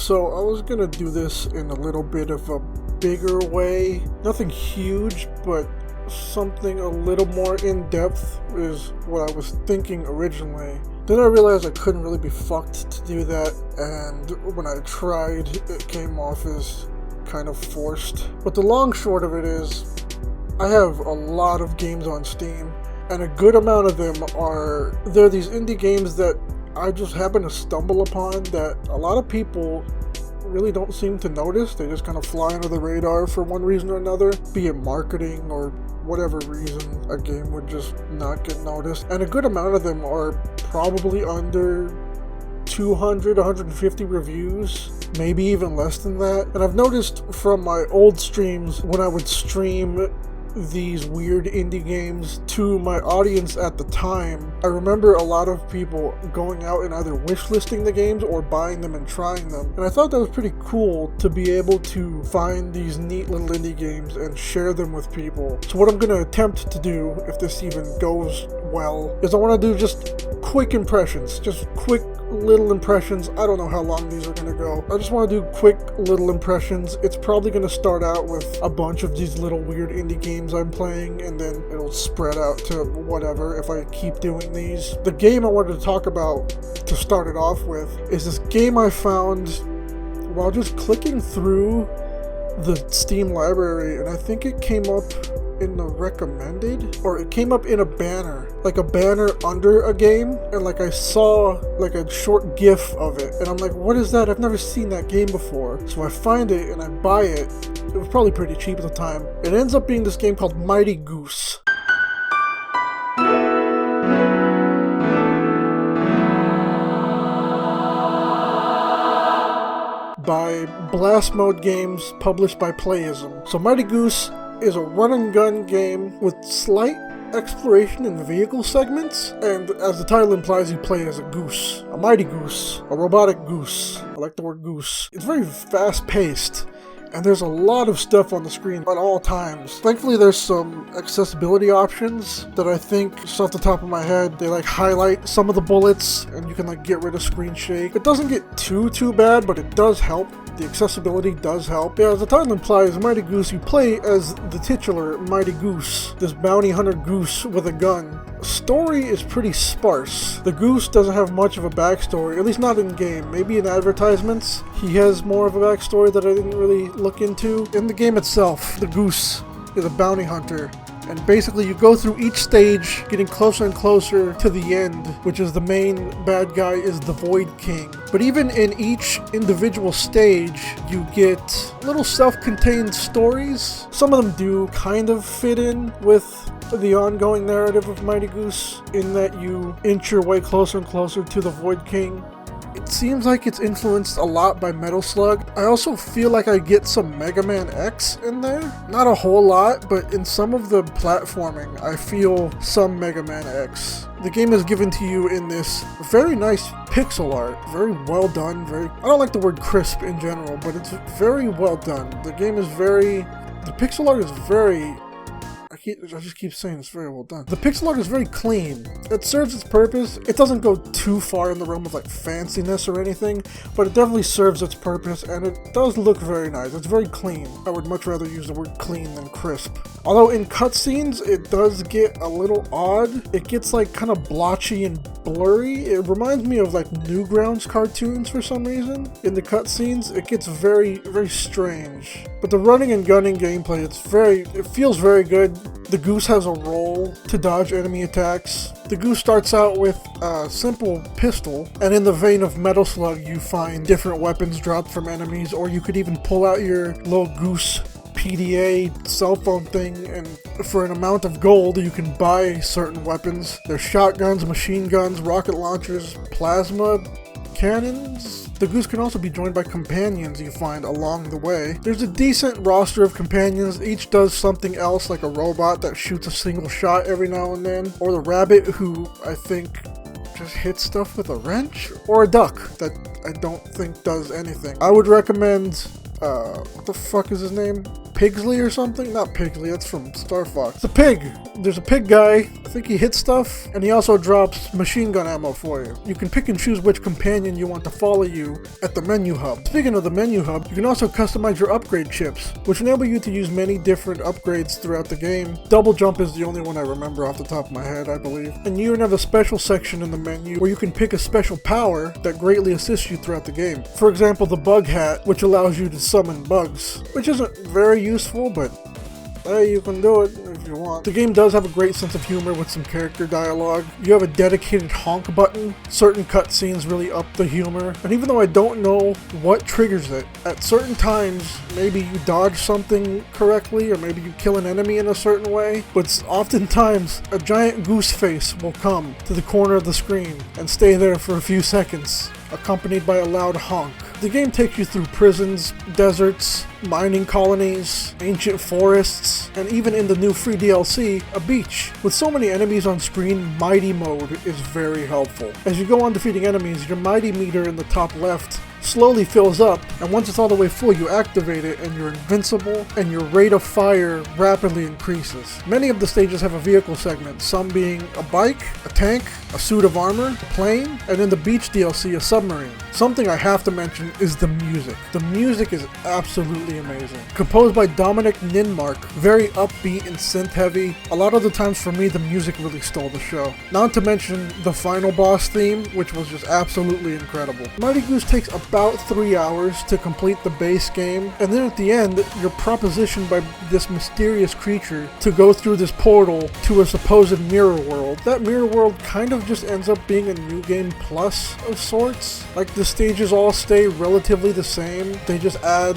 So I was gonna do this in a little bit of a bigger way. Nothing huge, but something a little more in-depth is what I was thinking originally. Then I realized I couldn't really be fucked to do that, and when I tried, it came off as kind of forced. But the long short of it is, I have a lot of games on Steam, and a good amount of them they're these indie games that I just happen to stumble upon that a lot of people really don't seem to notice. They just kind of fly under the radar for one reason or another, be it marketing or whatever reason a game would just not get noticed. And a good amount of them are probably under 200, 150 reviews, maybe even less than that. And I've noticed from my old streams, when I would stream these weird indie games to my audience at the time, I remember a lot of people going out and either wishlisting the games or buying them and trying them. And I thought that was pretty cool to be able to find these neat little indie games and share them with people. So what I'm going to attempt to do, if this even goes well, is I want to do just quick impressions, just quick little impressions. I don't know how long these are going to go. I just want to do quick little impressions. It's probably going to start out with a bunch of these little weird indie games I'm playing, and then it'll spread out to whatever if I keep doing these. The game I wanted to talk about to start it off with is this game I found while just clicking through the Steam library, and I think it came up in the recommended, or it came up in a banner, like a banner under a game, and like I saw like a short gif of it, and I'm like, what is that? I've never seen that game before. So I find it and I buy it. It was probably pretty cheap at the time. It ends up being this game called Mighty Goose. By Blast Mode Games, published by Playism. So Mighty Goose is a run-and-gun game with slight exploration in vehicle segments, and as the title implies, you play as a goose. A mighty goose. A robotic goose. I like the word goose. It's very fast-paced, and there's a lot of stuff on the screen at all times. Thankfully, there's some accessibility options that I think, just off the top of my head, they like highlight some of the bullets, and you can like get rid of screen shake. It doesn't get too bad, but it does help. The accessibility does help. Yeah, as the title implies, Mighty Goose, you play as the titular Mighty Goose, this bounty hunter goose with a gun. Story is pretty sparse. The goose doesn't have much of a backstory, at least not in game. Maybe in advertisements, he has more of a backstory that I didn't really look into. In the game itself, the goose is a bounty hunter. And basically you go through each stage, getting closer and closer to the end, which is the main bad guy is the Void King. But even in each individual stage, you get little self-contained stories. Some of them do kind of fit in with the ongoing narrative of Mighty Goose, in that you inch your way closer and closer to the Void King. It seems like it's influenced a lot by Metal Slug. I also feel like I get some Mega Man X in there. Not a whole lot, but in some of the platforming, I feel some Mega Man X. The game is given to you in this very nice pixel art. Very well done. I don't like the word crisp in general, but it's very well done. The pixel art is very... I just keep saying it's very well done. The pixel art is very clean. It serves its purpose. It doesn't go too far in the realm of like fanciness or anything, but it definitely serves its purpose, and it does look very nice. It's very clean. I would much rather use the word clean than crisp. Although in cutscenes, it does get a little odd. It gets like kind of blotchy and blurry. It reminds me of like Newgrounds cartoons for some reason. In the cutscenes, it gets very strange. But the running and gunning gameplay, it feels very good. The goose has a roll to dodge enemy attacks. The goose starts out with a simple pistol, and in the vein of Metal Slug, you find different weapons dropped from enemies, or you could even pull out your little goose PDA cell phone thing, and for an amount of gold you can buy certain weapons. There's shotguns, machine guns, rocket launchers, plasma cannons. The goose can also be joined by companions you find along the way. There's a decent roster of companions. Each does something else, like a robot that shoots a single shot every now and then, or the rabbit who I think just hits stuff with a wrench, or a duck that I don't think does anything. I would recommend what the fuck is his name? Pigsley or something? Not Pigsley, that's from Star Fox. It's a pig! There's a pig guy, I think he hits stuff, and he also drops machine gun ammo for you. You can pick and choose which companion you want to follow you at the menu hub. Speaking of the menu hub, you can also customize your upgrade chips, which enable you to use many different upgrades throughout the game. Double jump is the only one I remember off the top of my head, I believe. And you even have a special section in the menu where you can pick a special power that greatly assists you throughout the game. For example, the bug hat, which allows you to summon bugs, which isn't very useful, but hey, you can do it if you want. The game does have a great sense of humor with some character dialogue. You have a dedicated honk button. Certain cutscenes really up the humor. And even though I don't know what triggers it, at certain times, maybe you dodge something correctly, or maybe you kill an enemy in a certain way, but oftentimes a giant goose face will come to the corner of the screen and stay there for a few seconds, accompanied by a loud honk. The game takes you through prisons, deserts, mining colonies, ancient forests, and even in the new free DLC, a beach. With so many enemies on screen, Mighty Mode is very helpful. As you go on defeating enemies, your Mighty meter in the top left slowly fills up, and once it's all the way full, you activate it and you're invincible, and your rate of fire rapidly increases. Many of the stages have a vehicle segment, some being a bike, a tank, a suit of armor, a plane, and in the beach DLC, a submarine. Something I have to mention is the music. The music is absolutely amazing. Composed by Dominic Ninmark, very upbeat and synth heavy. A lot of the times for me, the music really stole the show. Not to mention the final boss theme, which was just absolutely incredible. Mighty Goose takes about 3 hours to complete the base game, and then at the end, you're propositioned by this mysterious creature to go through this portal to a supposed mirror world. That mirror world kind of just ends up being a new game plus of sorts. Like, the stages all stay relatively the same, they just add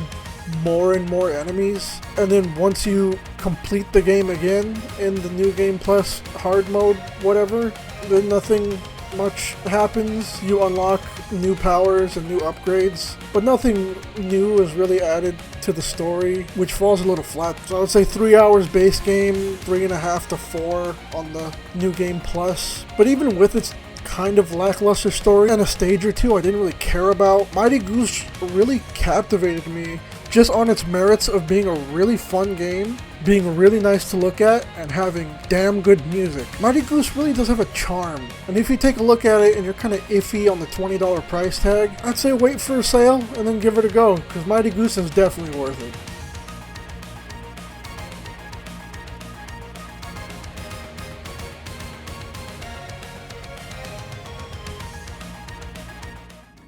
more and more enemies, and then once you complete the game again in the new game plus hard mode, whatever, then nothing much happens. You unlock new powers and new upgrades, but nothing new is really added to the story, which falls a little flat. So I would say 3 hours base game, 3.5 to 4 on the new game plus. But even with its kind of lackluster story and a stage or two I didn't really care about, Mighty Goose really captivated me just on its merits of being a really fun game, being really nice to look at, and having damn good music. Mighty Goose really does have a charm, and if you take a look at it and you're kind of iffy on the $20 price tag, I'd say wait for a sale and then give it a go, because Mighty Goose is definitely worth it.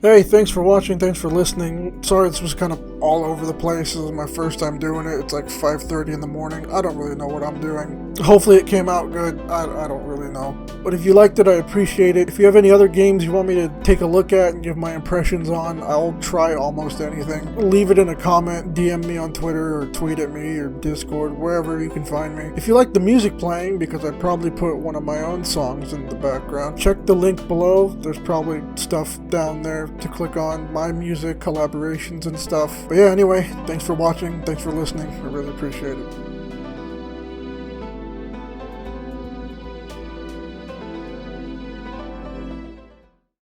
Hey, thanks for watching, thanks for listening. Sorry this was kind of all over the place. This is my first time doing it. It's like 5:30 in the morning. I don't really know what I'm doing. Hopefully it came out good. I don't really know. But if you liked it, I appreciate it. If you have any other games you want me to take a look at and give my impressions on, I'll try almost anything. Leave it in a comment, DM me on Twitter, or tweet at me, or Discord, wherever you can find me. If you like the music playing, because I probably put one of my own songs in the background, check the link below. There's probably stuff down there to click on, my music, collaborations and stuff. But yeah, anyway, thanks for watching, thanks for listening, I really appreciate it.